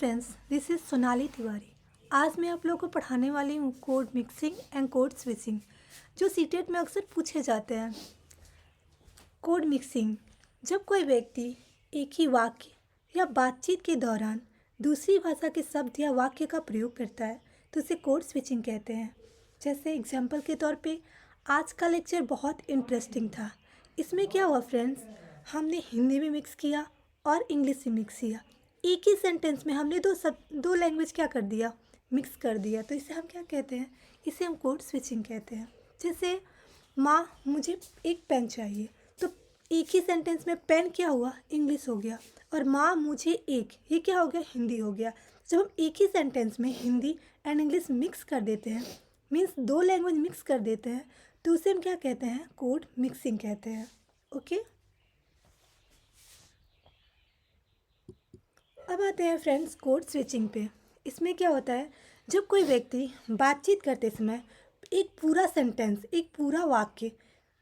Friends, this is Sonali Tiwari. आज मैं आप लोगों को पढ़ाने वाली हूँ code mixing and code switching, जो सीटेट में अक्सर पूछे जाते हैं। कोड मिक्सिंग, जब कोई व्यक्ति एक ही वाक्य या बातचीत के दौरान दूसरी भाषा के शब्द या वाक्य का प्रयोग करता है तो उसे कोड स्विचिंग कहते हैं। जैसे एग्जाम्पल के तौर पे आज का लेक्चर बहुत इंटरेस्टिंग था। इसमें क्या हुआ फ्रेंड्स, हमने हिंदी में मिक्स किया और इंग्लिश में मिक्स किया। एक ही सेंटेंस में हमने दो लैंग्वेज क्या कर दिया, मिक्स कर दिया। तो इसे हम क्या कहते हैं, इसे हम कोड स्विचिंग कहते हैं। जैसे माँ मुझे एक पेन चाहिए, तो एक ही सेंटेंस में पेन क्या हुआ, इंग्लिश हो गया, और माँ मुझे एक, ये क्या हो गया, हिंदी हो गया। जब हम एक ही सेंटेंस में हिंदी एंड इंग्लिश मिक्स कर देते हैं, मीन्स दो लैंग्वेज मिक्स कर देते हैं, तो उसे हम क्या कहते हैं, कोड मिक्सिंग कहते हैं। ओके, अब आते हैं फ्रेंड्स कोड स्विचिंग पे। इसमें क्या होता है, जब कोई व्यक्ति बातचीत करते समय एक पूरा सेंटेंस, एक पूरा वाक्य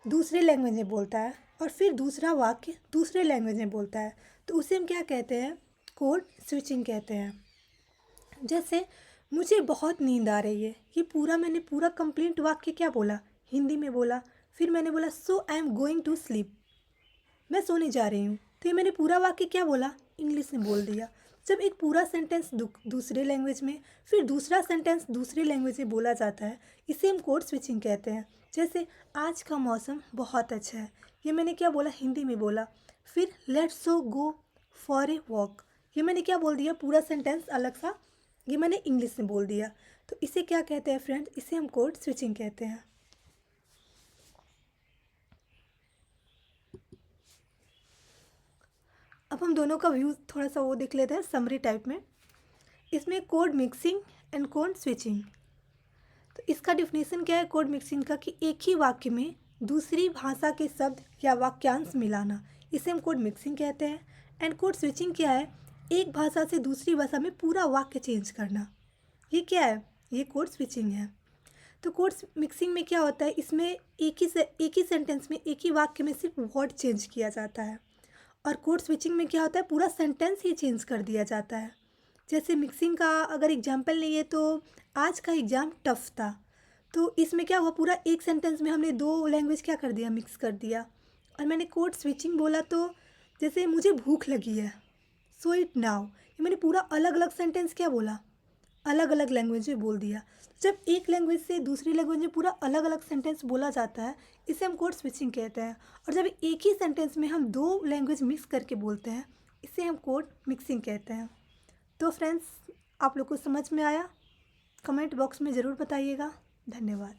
दूसरे लैंग्वेज में बोलता है और फिर दूसरा वाक्य दूसरे लैंग्वेज में बोलता है, तो उसे हम क्या कहते हैं, कोड स्विचिंग कहते हैं। जैसे मुझे बहुत नींद आ रही है, ये मैंने पूरा कंप्लीट वाक्य क्या बोला, हिंदी में बोला। फिर मैंने बोला so I am going to sleep, मैं सोने जा रही हूँ, तो ये मैंने पूरा वाक्य क्या बोला, इंग्लिश में बोल दिया। जब एक पूरा सेंटेंस दूसरे लैंग्वेज में, फिर दूसरा सेंटेंस दूसरे लैंग्वेज में बोला जाता है, इसे हम कोड स्विचिंग कहते हैं। जैसे आज का मौसम बहुत अच्छा है, ये मैंने क्या बोला, हिंदी में बोला। फिर let's so go for a walk, ये मैंने क्या बोल दिया, पूरा सेंटेंस अलग सा, ये मैंने इंग्लिश में बोल दिया। तो इसे क्या कहते हैं फ्रेंड्स, इसे हम कोड स्विचिंग कहते हैं। अब हम दोनों का व्यू थोड़ा सा वो देख लेते हैं समरी टाइप में। इसमें code mixing and code switching, तो इसका डिफिनेशन क्या है कोड मिक्सिंग का, कि एक ही वाक्य में दूसरी भाषा के शब्द या वाक्यांश मिलाना, इसे हम कोड मिक्सिंग कहते हैं। एंड कोड स्विचिंग क्या है, एक भाषा से दूसरी भाषा में पूरा वाक्य चेंज करना, ये क्या है, ये कोड स्विचिंग है। तो कोड मिक्सिंग में क्या होता है, इसमें एक ही सेंटेंस में, एक ही वाक्य में सिर्फ वर्ड चेंज किया जाता है। और कोड स्विचिंग में क्या होता है, पूरा सेंटेंस ही चेंज कर दिया जाता है। जैसे मिक्सिंग का अगर एग्जाम्पल लिए तो आज का एग्ज़ाम टफ था, तो इसमें क्या हुआ, पूरा एक सेंटेंस में हमने दो लैंग्वेज क्या कर दिया, मिक्स कर दिया। और मैंने कोड स्विचिंग बोला तो जैसे मुझे भूख लगी है, सो इट नाउ, ये मैंने पूरा अलग अलग सेंटेंस क्या बोला, अलग अलग लैंग्वेज में बोल दिया। जब एक लैंग्वेज से दूसरी लैंग्वेज में पूरा अलग अलग सेंटेंस बोला जाता है, इसे हम कोड स्विचिंग कहते हैं। और जब एक ही सेंटेंस में हम दो लैंग्वेज मिक्स करके बोलते हैं, इसे हम कोड मिक्सिंग कहते हैं। तो फ्रेंड्स, आप लोग को समझ में आया? कमेंट बॉक्स में ज़रूर बताइएगा। धन्यवाद।